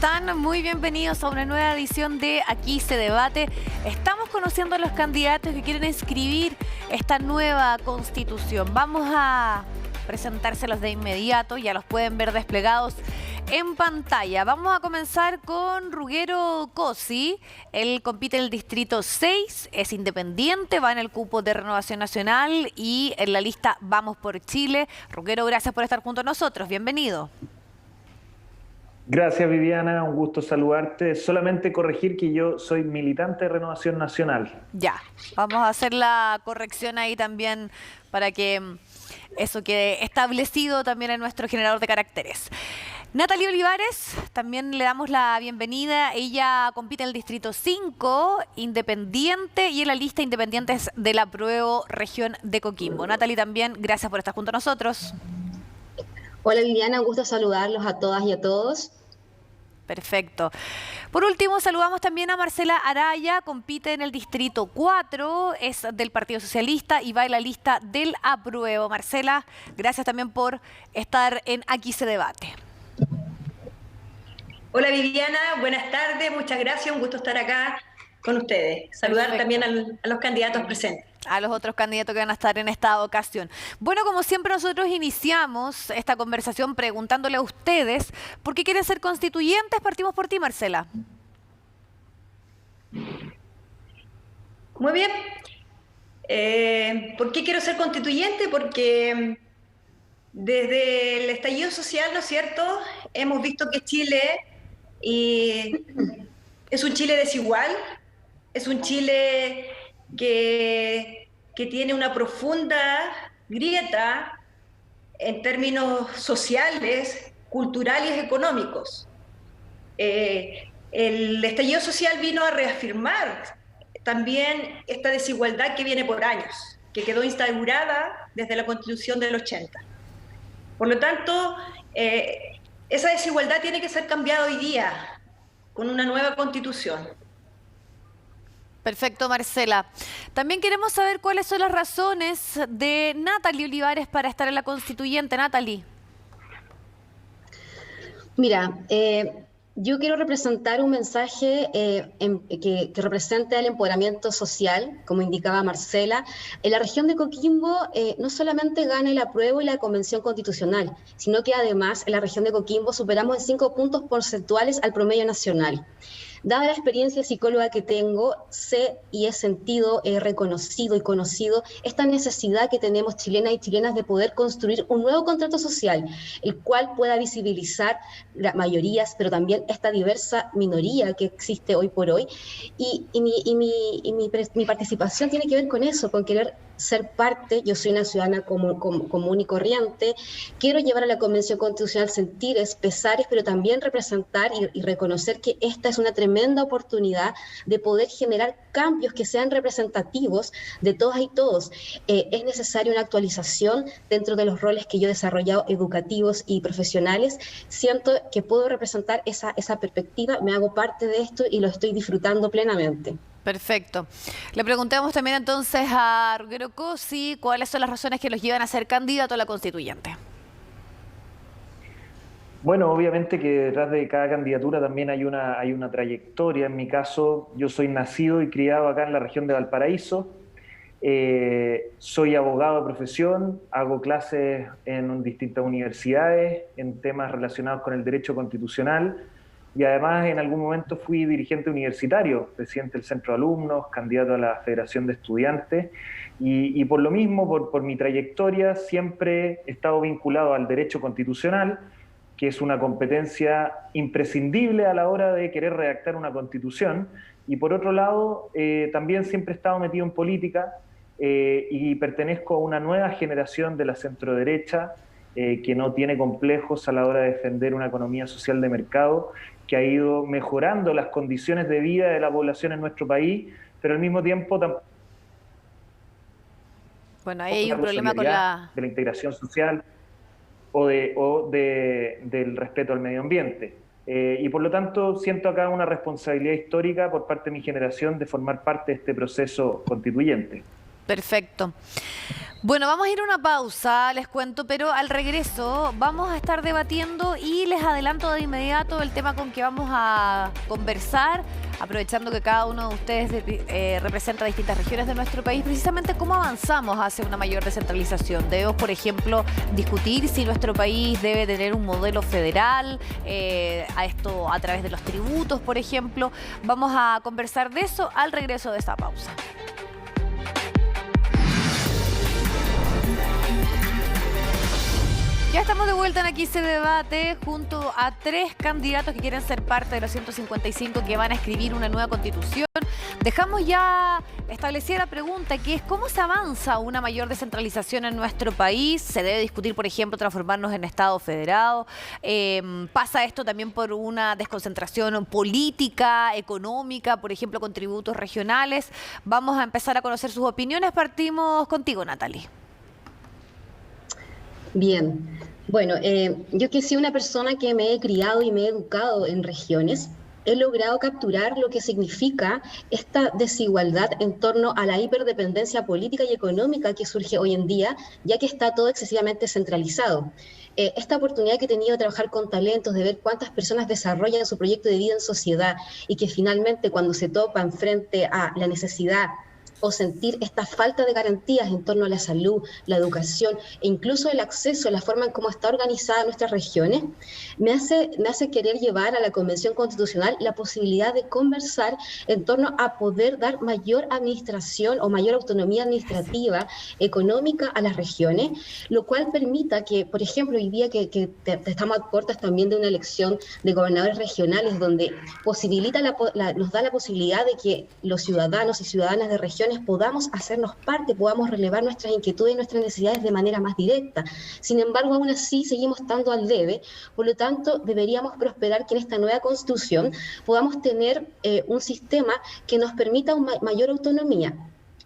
están? Muy bienvenidos a una nueva edición de Aquí se debate. Estamos conociendo a los candidatos que quieren inscribir esta nueva constitución. Vamos a presentárselos de inmediato, ya los pueden ver desplegados en pantalla. Vamos a comenzar con Ruggero Cosi. Él compite en el distrito 6, es independiente, va en el cupo de Renovación Nacional y en la lista Vamos por Chile. Ruggero, gracias por estar junto a nosotros. Bienvenido. Gracias, Viviana, un gusto saludarte. Solamente corregir que yo soy militante de Renovación Nacional. Ya, vamos a hacer la corrección ahí también para que eso quede establecido también en nuestro generador de caracteres. Natalie Olivares, también le damos la bienvenida. Ella compite en el distrito 5, independiente, y en la lista Independientes del Apruebo, región de Coquimbo. Natalie, también, gracias por estar junto a nosotros. Hola Viviana, un gusto saludarlos a todas y a todos. Perfecto. Por último, saludamos también a Marcela Araya, compite en el distrito 4, es del Partido Socialista y va en la lista del Apruebo. Marcela, gracias también por estar en Aquí se debate. Hola Viviana, buenas tardes, muchas gracias, un gusto estar acá con ustedes. Saludar Perfecto. también a los candidatos presentes. A los otros candidatos que van a estar en esta ocasión. Bueno, como siempre nosotros iniciamos esta conversación preguntándole a ustedes por qué quieren ser constituyentes. Partimos por ti, Marcela. Muy bien. ¿Por qué quiero ser constituyente? Porque desde el estallido social, ¿no es cierto?, hemos visto que Chile es un Chile desigual, es un Chile que tiene una profunda grieta en términos sociales, culturales y económicos. El estallido social vino a reafirmar también esta desigualdad que viene por años, que quedó instaurada desde la Constitución del 80. Por lo tanto, esa desigualdad tiene que ser cambiada hoy día con una nueva Constitución. Perfecto, Marcela. También queremos saber cuáles son las razones de Natalie Olivares para estar en la constituyente. Natalie. Mira, yo quiero representar un mensaje que represente el empoderamiento social, como indicaba Marcela. En la región de Coquimbo no solamente gana el apruebo y la Convención Constitucional, sino que además en la región de Coquimbo superamos en 5 puntos porcentuales al promedio nacional. Dada la experiencia psicóloga que tengo, sé y he sentido, he reconocido y conocido esta necesidad que tenemos chilenas y chilenas de poder construir un nuevo contrato social, el cual pueda visibilizar las mayorías, pero también esta diversa minoría que existe hoy por hoy. Y mi participación tiene que ver con eso, con querer ser parte. Yo soy una ciudadana común y corriente, quiero llevar a la Convención Constitucional sentires, pesares, pero también representar y reconocer que esta es una tremenda oportunidad de poder generar cambios que sean representativos de todas y todos. Es necesaria una actualización dentro de los roles que yo he desarrollado, educativos y profesionales. Siento que puedo representar esa perspectiva, me hago parte de esto y lo estoy disfrutando plenamente. Perfecto. Le preguntamos también entonces a Ruggero Cosi cuáles son las razones que los llevan a ser candidato a la constituyente. Bueno, obviamente que detrás de cada candidatura también hay una trayectoria. En mi caso, yo soy nacido y criado acá en la región de Valparaíso. Soy abogado de profesión, hago clases en distintas universidades en temas relacionados con el derecho constitucional. Y además en algún momento fui dirigente universitario, presidente del Centro de Alumnos, candidato a la Federación de Estudiantes, y por lo mismo, por mi trayectoria, siempre he estado vinculado al derecho constitucional, que es una competencia imprescindible a la hora de querer redactar una constitución, y por otro lado, también siempre he estado metido en política y pertenezco a una nueva generación de la centroderecha, que no tiene complejos a la hora de defender una economía social de mercado, que ha ido mejorando las condiciones de vida de la población en nuestro país, pero al mismo tiempo tampoco bueno, ahí hay un problema con la integración social o del respeto al medio ambiente. Y por lo tanto siento acá una responsabilidad histórica por parte de mi generación de formar parte de este proceso constituyente. Perfecto. Bueno, vamos a ir a una pausa, les cuento, pero al regreso vamos a estar debatiendo y les adelanto de inmediato el tema con que vamos a conversar, aprovechando que cada uno de ustedes representa distintas regiones de nuestro país, precisamente cómo avanzamos hacia una mayor descentralización. Debemos, por ejemplo, discutir si nuestro país debe tener un modelo federal, a esto a través de los tributos, por ejemplo. Vamos a conversar de eso al regreso de esta pausa. Ya estamos de vuelta en Aquí se debate junto a 3 candidatos que quieren ser parte de los 155 que van a escribir una nueva constitución. Dejamos ya establecida la pregunta, que es ¿cómo se avanza una mayor descentralización en nuestro país? Se debe discutir, por ejemplo, transformarnos en Estado federado. ¿Pasa esto también por una desconcentración política, económica, por ejemplo, con tributos regionales? Vamos a empezar a conocer sus opiniones. Partimos contigo, Natalie. Bien, bueno, yo que soy una persona que me he criado y me he educado en regiones, he logrado capturar lo que significa esta desigualdad en torno a la hiperdependencia política y económica que surge hoy en día, ya que está todo excesivamente centralizado. Esta oportunidad que he tenido de trabajar con talentos, de ver cuántas personas desarrollan su proyecto de vida en sociedad y que finalmente cuando se topan frente a la necesidad o sentir esta falta de garantías en torno a la salud, la educación e incluso el acceso a la forma en cómo está organizada nuestras regiones, me hace querer llevar a la Convención Constitucional la posibilidad de conversar en torno a poder dar mayor administración o mayor autonomía administrativa, económica a las regiones, lo cual permita que, por ejemplo, hoy día que estamos a puertas también de una elección de gobernadores regionales donde posibilita nos da la posibilidad de que los ciudadanos y ciudadanas de regiones podamos hacernos parte, podamos relevar nuestras inquietudes y nuestras necesidades de manera más directa. Sin embargo, aún así seguimos estando al debe, por lo tanto deberíamos prosperar que en esta nueva Constitución podamos tener un sistema que nos permita una mayor autonomía.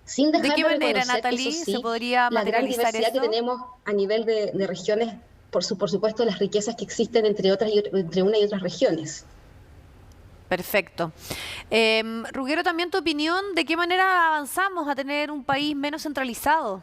Sin dejar ¿De qué manera, Natalie, sí, se podría la gran materializar diversidad eso? Que tenemos a nivel de regiones, por supuesto las riquezas que existen entre una y otras regiones. Perfecto. Ruggero, también tu opinión, ¿de qué manera avanzamos a tener un país menos centralizado?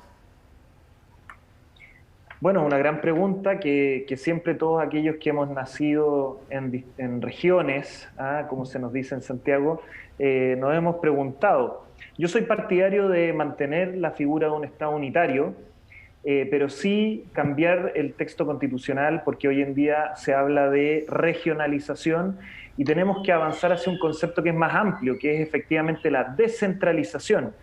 Bueno, una gran pregunta que siempre todos aquellos que hemos nacido en regiones, como se nos dice en Santiago, nos hemos preguntado. Yo soy partidario de mantener la figura de un Estado unitario, pero sí cambiar el texto constitucional, porque hoy en día se habla de regionalización y tenemos que avanzar hacia un concepto que es más amplio, que es efectivamente la descentralización.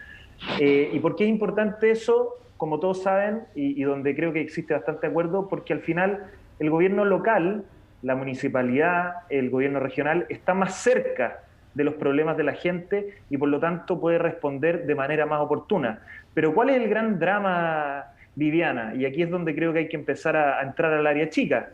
¿Y por qué es importante eso? Como todos saben, y donde creo que existe bastante acuerdo, porque al final el gobierno local, la municipalidad, el gobierno regional, está más cerca de los problemas de la gente y por lo tanto puede responder de manera más oportuna. Pero ¿cuál es el gran drama, Viviana? Y aquí es donde creo que hay que empezar a entrar al área chica.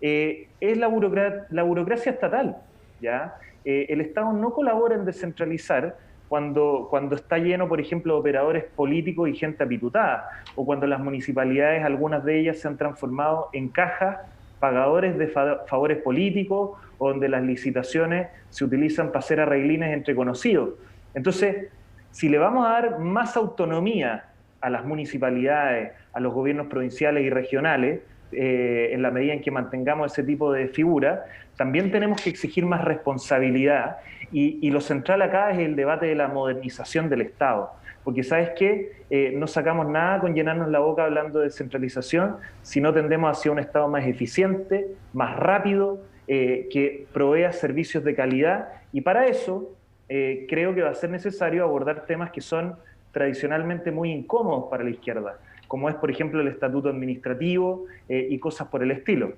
Es la burocracia estatal, ¿ya? El Estado no colabora en descentralizar cuando está lleno, por ejemplo, de operadores políticos y gente apitutada, o cuando las municipalidades, algunas de ellas, se han transformado en cajas pagadores de favores políticos, o donde las licitaciones se utilizan para hacer arreglines entre conocidos. Entonces, si le vamos a dar más autonomía a las municipalidades, a los gobiernos provinciales y regionales, en la medida en que mantengamos ese tipo de figura, también tenemos que exigir más responsabilidad y lo central acá es el debate de la modernización del Estado. Porque ¿sabes qué? No sacamos nada con llenarnos la boca hablando de descentralización, sino tendemos hacia un Estado más eficiente, más rápido, que provea servicios de calidad y para eso creo que va a ser necesario abordar temas que son tradicionalmente muy incómodos para la izquierda, como es, por ejemplo, el estatuto administrativo y cosas por el estilo.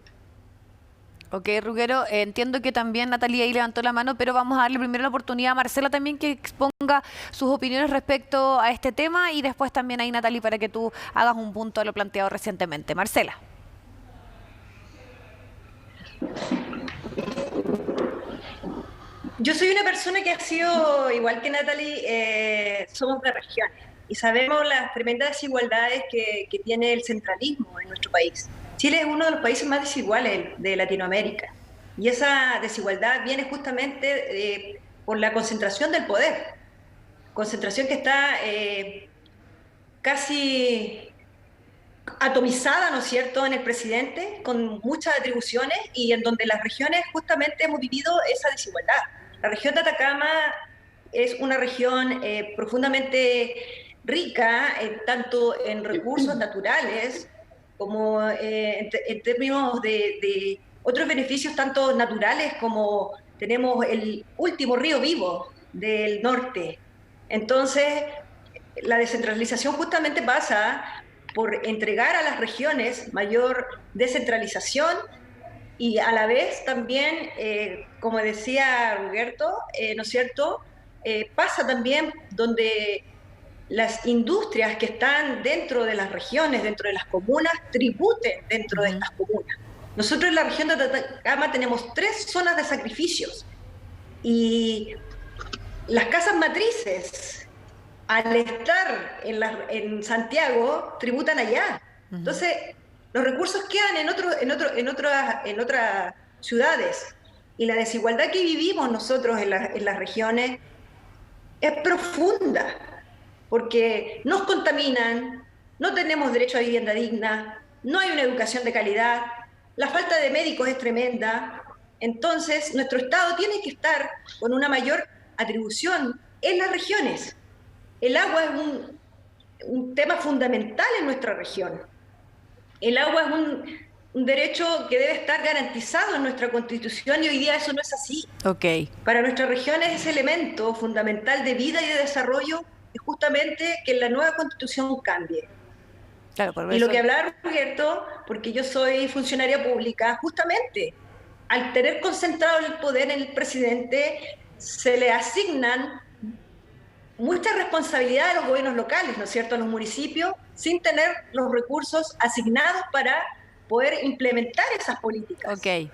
Ok, Ruggero, entiendo que también Natalia ahí levantó la mano, pero vamos a darle primero la oportunidad a Marcela también que exponga sus opiniones respecto a este tema y después también ahí, Natalia, para que tú hagas un punto de lo planteado recientemente. Marcela. Yo soy una persona que ha sido, igual que Natalie, somos de regiones y sabemos las tremendas desigualdades que tiene el centralismo en nuestro país. Chile es uno de los países más desiguales de Latinoamérica y esa desigualdad viene justamente por la concentración del poder, concentración que está casi atomizada, ¿no es cierto?, en el presidente, con muchas atribuciones y en donde las regiones justamente hemos vivido esa desigualdad. La región de Atacama es una región profundamente rica, tanto en recursos naturales como en términos de otros beneficios, tanto naturales como tenemos el último río vivo del norte. Entonces, la descentralización justamente pasa por entregar a las regiones mayor descentralización y a la vez también, como decía Roberto, ¿no es cierto?, pasa también donde las industrias que están dentro de las regiones, dentro de las comunas, tributen dentro de estas comunas. Nosotros en la región de Atacama tenemos 3 zonas de sacrificios y las casas matrices, al estar en Santiago, tributan allá. Entonces, los recursos quedan en otras ciudades. Y la desigualdad que vivimos nosotros en las regiones es profunda, porque nos contaminan, no tenemos derecho a vivienda digna, no hay una educación de calidad, la falta de médicos es tremenda. Entonces, nuestro Estado tiene que estar con una mayor atribución en las regiones. El agua es un tema fundamental en nuestra región. El agua es un derecho que debe estar garantizado en nuestra Constitución y hoy día eso no es así. Okay. Para nuestra región es ese elemento fundamental de vida y de desarrollo es justamente que la nueva Constitución cambie. Claro, por y eso... lo que hablaba Roberto, porque yo soy funcionaria pública, justamente al tener concentrado el poder en el presidente, se le asignan muchas responsabilidades a los gobiernos locales, ¿no es cierto?, a los municipios, sin tener los recursos asignados para poder implementar esas políticas. Ok.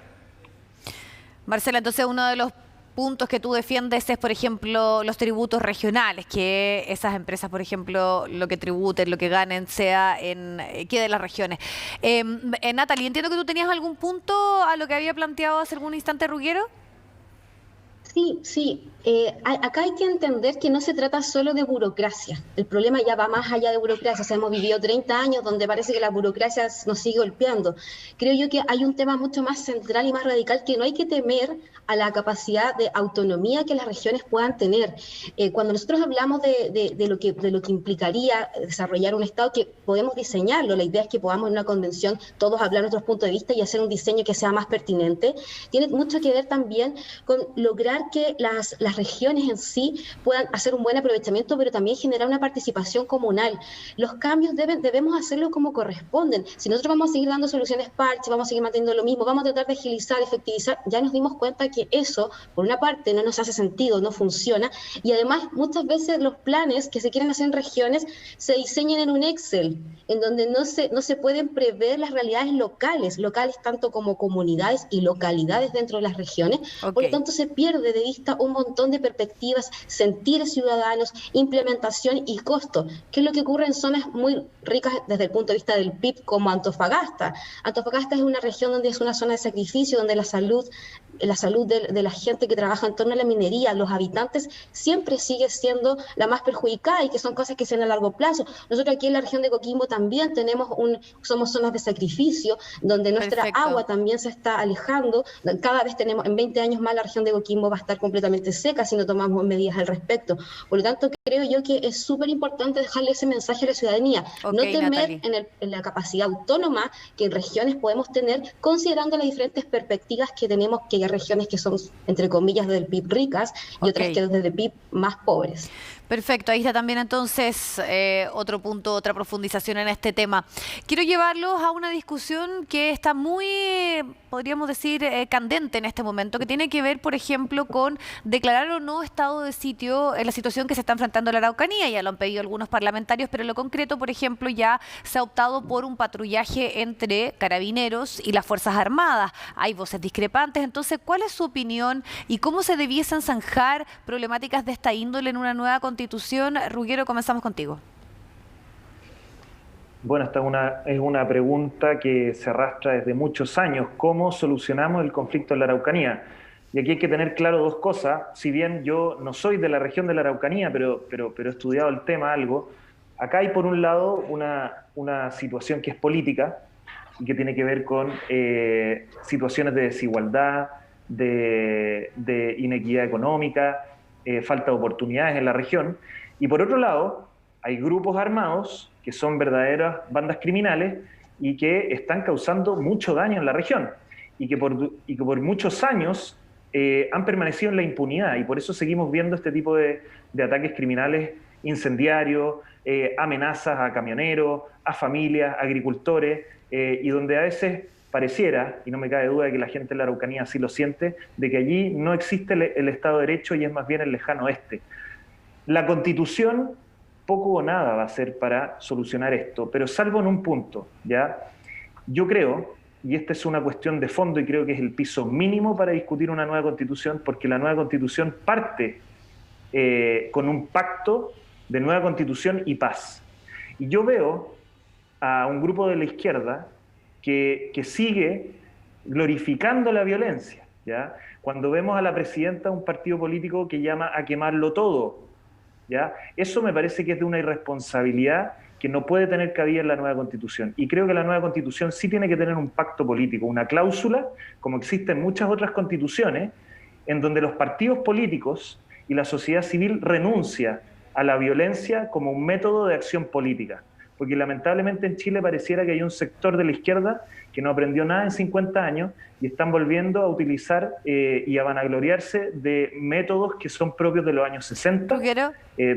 Marcela, entonces uno de los puntos que tú defiendes es, por ejemplo, los tributos regionales, que esas empresas, por ejemplo, lo que tributen, lo que ganen, quede en las regiones. Natalie, entiendo que tú tenías algún punto a lo que había planteado hace algún instante Ruggiero. Sí. Acá hay que entender que no se trata solo de burocracia. El problema ya va más allá de burocracia. O sea, hemos vivido 30 años donde parece que la burocracia nos sigue golpeando. Creo yo que hay un tema mucho más central y más radical, que no hay que temer a la capacidad de autonomía que las regiones puedan tener. Cuando nosotros hablamos de lo que implicaría desarrollar un Estado, que podemos diseñarlo, la idea es que podamos en una convención todos hablar nuestros puntos de vista y hacer un diseño que sea más pertinente, tiene mucho que ver también con lograr que las regiones en sí puedan hacer un buen aprovechamiento, pero también generar una participación comunal. Los cambios debemos hacerlo como corresponden. Si nosotros vamos a seguir dando soluciones parches, vamos a seguir manteniendo lo mismo, vamos a tratar de agilizar, efectivizar, ya nos dimos cuenta que eso, por una parte, no nos hace sentido, no funciona, y además muchas veces los planes que se quieren hacer en regiones se diseñan en un Excel, en donde no se pueden prever las realidades locales tanto como comunidades y localidades dentro de las regiones. Okay. Por lo tanto, se pierde de vista un montón de perspectivas, sentires ciudadanos, implementación y costo, que es lo que ocurre en zonas muy ricas desde el punto de vista del PIB, como Antofagasta. Antofagasta es una región donde es una zona de sacrificio, donde la salud de la gente que trabaja en torno a la minería, los habitantes, siempre sigue siendo la más perjudicada, y que son cosas que se ven a largo plazo. Nosotros aquí en la región de Coquimbo también somos zonas de sacrificio, donde nuestra agua también se está alejando. Cada vez en 20 años más la región de Coquimbo va a estar completamente seca si no tomamos medidas al respecto. Por lo tanto, creo yo que es súper importante dejarle ese mensaje a la ciudadanía. Okay, no temer en la capacidad autónoma que en regiones podemos tener, considerando las diferentes perspectivas que tenemos, que hay regiones que son, entre comillas, del PIB ricas y otras que desde el PIB más pobres. Perfecto, ahí está también entonces otro punto, otra profundización en este tema. Quiero llevarlos a una discusión que está muy, podríamos decir, candente en este momento, que tiene que ver, por ejemplo, con declarar o no estado de sitio en la situación que se está enfrentando la Araucanía. Ya lo han pedido algunos parlamentarios, pero en lo concreto, por ejemplo, ya se ha optado por un patrullaje entre carabineros y las Fuerzas Armadas. Hay voces discrepantes, entonces, ¿cuál es su opinión y cómo se debiesen zanjar problemáticas de esta índole en una nueva constitución? Ruggiero, comenzamos contigo. Bueno, esta es una pregunta que se arrastra desde muchos años. ¿Cómo solucionamos el conflicto en la Araucanía? Y aquí hay que tener claro dos cosas. Si bien yo no soy de la región de la Araucanía, pero he estudiado el tema algo, Acá hay por un lado una situación que es política y que tiene que ver con situaciones de desigualdad, de inequidad económica, falta de oportunidades en la región. Y por otro lado, hay grupos armados que son verdaderas bandas criminales y que están causando mucho daño en la región y que por muchos años han permanecido en la impunidad, y por eso seguimos viendo este tipo de ataques criminales incendiarios, amenazas a camioneros, a familias, a agricultores, y donde a veces pareciera, y no me cabe duda de que la gente de la Araucanía así lo siente, de que allí no existe el Estado de Derecho y es más bien el lejano oeste. La Constitución poco o nada va a hacer para solucionar esto, pero salvo en un punto, ¿ya? Yo creo, y esta es una cuestión de fondo y creo que es el piso mínimo para discutir una nueva Constitución, porque la nueva Constitución parte con un pacto de nueva Constitución y paz. Y yo veo a un grupo de la izquierda que sigue glorificando la violencia, ¿ya? Cuando vemos a la presidenta de un partido político que llama a quemarlo todo, ¿ya? Eso me parece que es de una irresponsabilidad que no puede tener cabida en la nueva Constitución. Y creo que la nueva Constitución sí tiene que tener un pacto político, una cláusula, como existe en muchas otras constituciones, en donde los partidos políticos y la sociedad civil renuncia a la violencia como un método de acción política. Porque lamentablemente en Chile pareciera que hay un sector de la izquierda que no aprendió nada en 50 años y están volviendo a utilizar y a vanagloriarse de métodos que son propios de los años 60,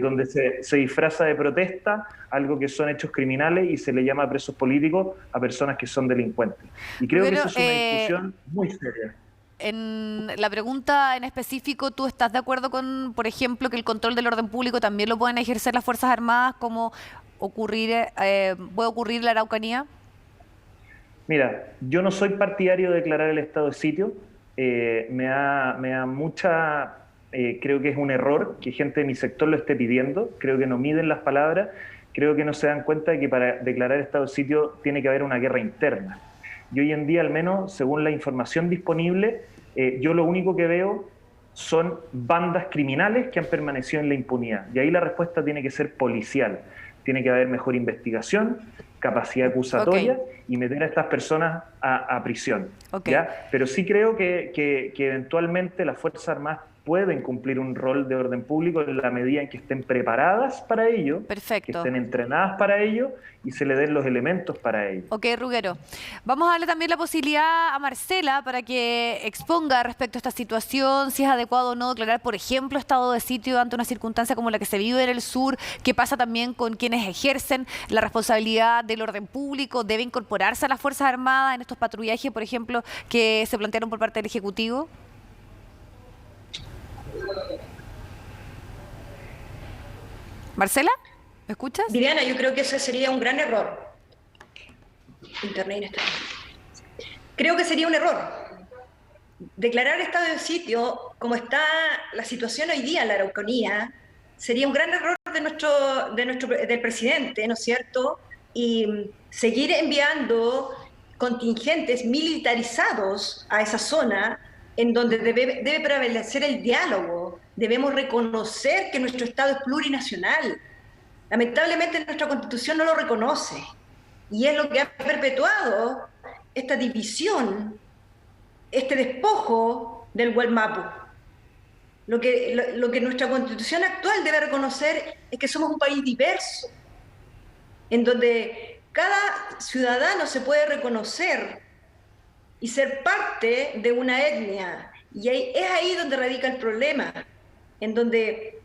donde se disfraza de protesta algo que son hechos criminales y se le llama presos políticos a personas que son delincuentes. Y creo que eso es una discusión muy seria. En la pregunta en específico, ¿tú estás de acuerdo con, por ejemplo, que el control del orden público también lo pueden ejercer las Fuerzas Armadas, como puede ocurrir en la Araucanía? Mira, yo no soy partidario de declarar el estado de sitio. Me da mucha... creo que es un error que gente de mi sector lo esté pidiendo. Creo que no miden las palabras. Creo que no se dan cuenta de que para declarar estado de sitio tiene que haber una guerra interna. Y hoy en día, al menos, según la información disponible, yo lo único que veo son bandas criminales que han permanecido en la impunidad. Y ahí la respuesta tiene que ser policial. Tiene que haber mejor investigación, capacidad acusatoria y meter a estas personas a prisión. ¿Ya? Pero sí creo que eventualmente las Fuerzas Armadas pueden cumplir un rol de orden público en la medida en que estén preparadas para ello, que estén entrenadas para ello y se le den los elementos para ello. Ok, Ruggero. Vamos a darle también la posibilidad a Marcela para que exponga respecto a esta situación, si es adecuado o no declarar, por ejemplo, estado de sitio ante una circunstancia como la que se vive en el sur. ¿Qué pasa también con quienes ejercen la responsabilidad del orden público? ¿Debe incorporarse a las Fuerzas Armadas en estos patrullajes, por ejemplo, que se plantearon por parte del Ejecutivo? Marcela, ¿me escuchas? Viviana, yo creo que ese sería un gran error. Internet inestable. Creo que sería un error. Declarar estado de sitio, como está la situación hoy día en la Araucanía, sería un gran error del presidente, ¿no es cierto? Y seguir enviando contingentes militarizados a esa zona en donde debe prevalecer el diálogo. Debemos reconocer que nuestro Estado es plurinacional. Lamentablemente nuestra Constitución no lo reconoce. Y es lo que ha perpetuado esta división, este despojo del Gualmapu. Lo que nuestra Constitución actual debe reconocer es que somos un país diverso, en donde cada ciudadano se puede reconocer y ser parte de una etnia. Y es ahí donde radica el problema, en donde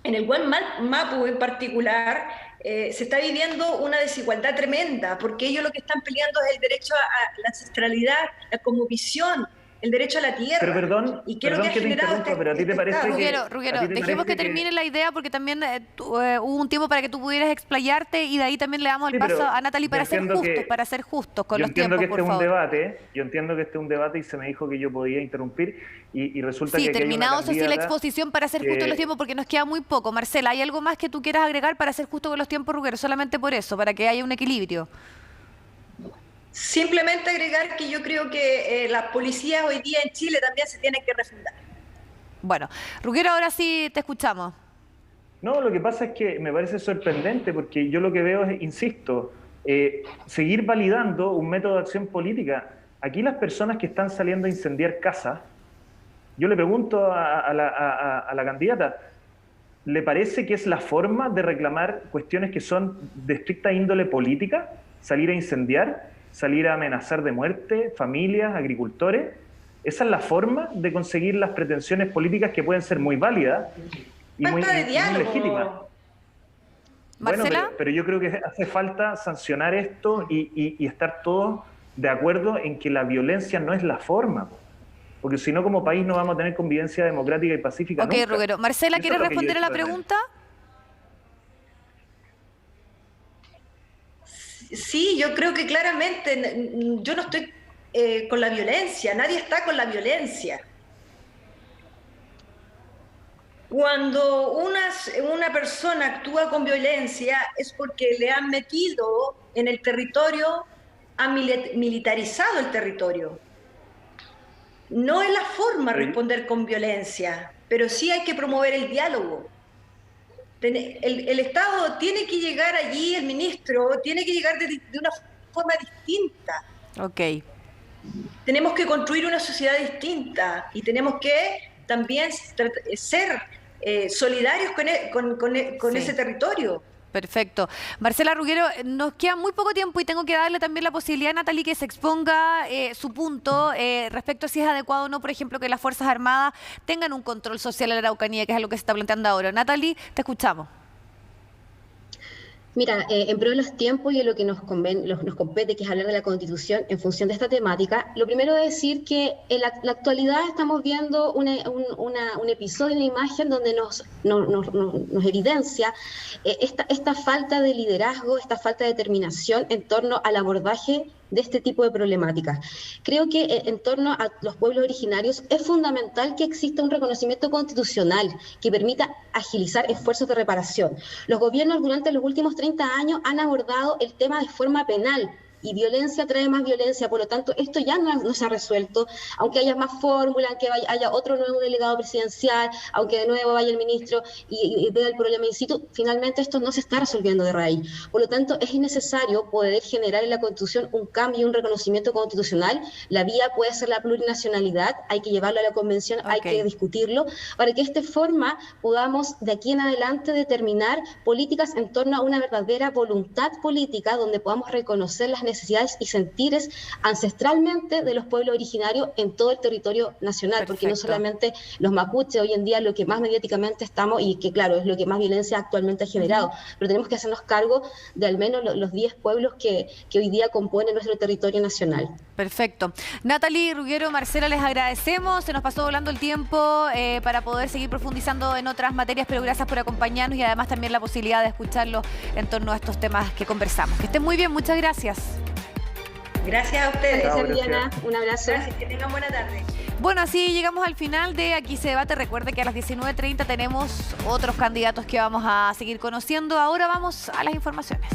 en el Gualmapu en particular se está viviendo una desigualdad tremenda, porque ellos lo que están peleando es el derecho a la ancestralidad, la cosmovisión, el derecho a la tierra. Pero perdón que te interrumpa, pero a ti te parece Ruggero, dejemos que termine la idea, porque también hubo un tiempo para que tú pudieras explayarte y de ahí también le damos el paso a Natalie para ser justos con los tiempos, por favor. Yo entiendo que este es un debate y se me dijo que yo podía interrumpir y resulta que... Sí, terminados así la exposición para ser justo en los tiempos, porque nos queda muy poco. Marcela, ¿hay algo más que tú quieras agregar para ser justo con los tiempos, Ruggero? Solamente por eso, para que haya un equilibrio. Simplemente agregar que yo creo que las policías hoy día en Chile también se tienen que refundar. Bueno, Ruggero, ahora sí te escuchamos. No, lo que pasa es que me parece sorprendente porque yo lo que veo es, insisto, seguir validando un método de acción política. Aquí las personas que están saliendo a incendiar casas, yo le pregunto a la candidata, ¿le parece que es la forma de reclamar cuestiones que son de estricta índole política? Salir a incendiar, salir a amenazar de muerte, familias, agricultores. ¿Esa es la forma de conseguir las pretensiones políticas que pueden ser muy válidas y muy legítimas? ¿Marcela? Bueno, pero yo creo que hace falta sancionar esto y estar todos de acuerdo en que la violencia no es la forma. Porque si no, como país no vamos a tener convivencia democrática y pacífica nunca. Ok, Ruggero. Marcela, ¿quieres responder a la pregunta? Sí, yo creo que claramente yo no estoy con la violencia, nadie está con la violencia. Cuando una persona actúa con violencia es porque le han metido en el territorio, han militarizado el territorio. No es la forma de responder con violencia, pero sí hay que promover el diálogo. El Estado tiene que llegar allí, el ministro tiene que llegar de una forma distinta. Ok. Tenemos que construir una sociedad distinta y tenemos que también ser solidarios con Sí. ese territorio. Perfecto. Marcela Ruggero, nos queda muy poco tiempo y tengo que darle también la posibilidad a Natalie que se exponga su punto respecto a si es adecuado o no, por ejemplo, que las Fuerzas Armadas tengan un control social en la Araucanía, que es algo que se está planteando ahora. Natalie, te escuchamos. Mira, en pro de los tiempos y de lo que nos compete, que es hablar de la Constitución en función de esta temática, lo primero es decir que en la actualidad estamos viendo un episodio, una imagen donde nos evidencia esta falta de liderazgo, esta falta de determinación en torno al abordaje de este tipo de problemáticas. Creo que en torno a los pueblos originarios es fundamental que exista un reconocimiento constitucional que permita agilizar esfuerzos de reparación. Los gobiernos durante los últimos 30 años han abordado el tema de forma penal, y violencia trae más violencia, por lo tanto esto ya no se ha resuelto, aunque haya más fórmula, aunque haya otro nuevo delegado presidencial, aunque de nuevo vaya el ministro y vea el problema in situ, finalmente esto no se está resolviendo de raíz. Por lo tanto es necesario poder generar en la Constitución un cambio y un reconocimiento constitucional. La vía puede ser la plurinacionalidad, hay que llevarlo a la convención, hay que discutirlo, para que de esta forma podamos de aquí en adelante determinar políticas en torno a una verdadera voluntad política donde podamos reconocer las necesidades y sentires ancestralmente de los pueblos originarios en todo el territorio nacional. Perfecto. Porque no solamente los mapuches hoy en día lo que más mediáticamente estamos, y que claro, es lo que más violencia actualmente ha generado, pero tenemos que hacernos cargo de al menos los 10 pueblos que hoy día componen nuestro territorio nacional. Perfecto. Natalie Ruggero, Marcela, les agradecemos. Se nos pasó volando el tiempo para poder seguir profundizando en otras materias, pero gracias por acompañarnos y además también la posibilidad de escucharlos en torno a estos temas que conversamos. Que estén muy bien, muchas gracias. Gracias a ustedes. Gracias, Diana. Un abrazo. Gracias, que tengan buena tarde. Bueno, así llegamos al final de Aquí se debate. Recuerde que a las 19:30 tenemos otros candidatos que vamos a seguir conociendo. Ahora vamos a las informaciones.